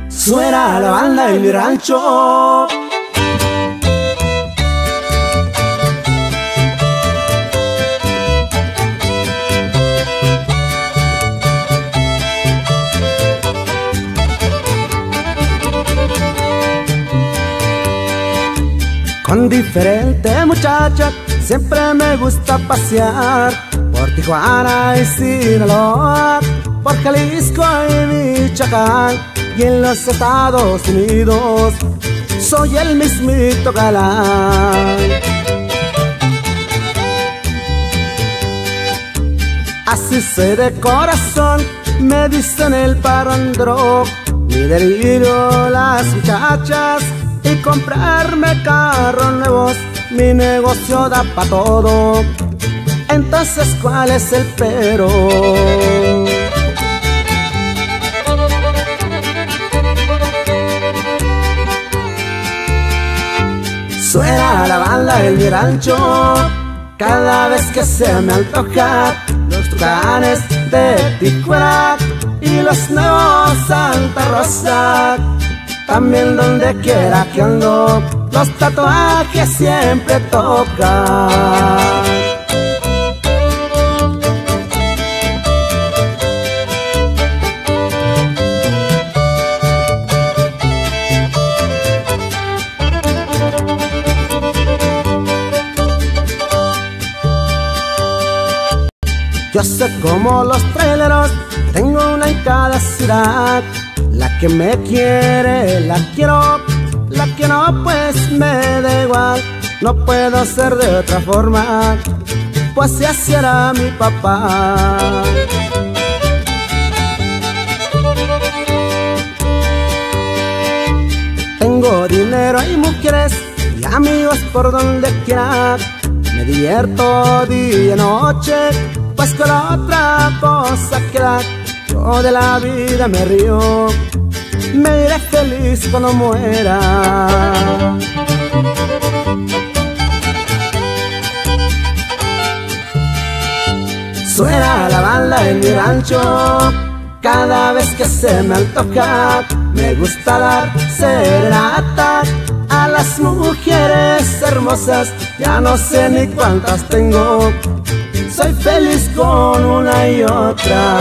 Suena la banda en mi rancho. Con diferentes muchachas siempre me gusta pasear por Tijuana y Sinaloa, por Jalisco y Michoacán, y en los Estados Unidos soy el mismito galán. Así soy de corazón, me dicen el parrandero, mi delirio las muchachas y comprarme carros nuevos, mi negocio da pa' todo. Entonces, ¿cuál es el pero? Suena la banda en mi rancho cada vez que se me antoja, los tucanes de Tijuana y los nuevos Santa Rosa. También donde quiera que ando, los tatuajes siempre tocan. Yo sé como los traileros, tengo una en cada ciudad. La que me quiere, la quiero, la que no, pues me da igual. No puedo ser de otra forma, pues si así era mi papá. Tengo dinero y mujeres y amigos por donde quiera. Me divierto día y noche, pues con la otra cosa que da. Yo de la vida me río, me iré feliz cuando muera. Suena la banda en mi rancho cada vez que se me antoja. Me gusta dar serenata a las mujeres hermosas, ya no sé ni cuántas tengo. Soy feliz con una y otra.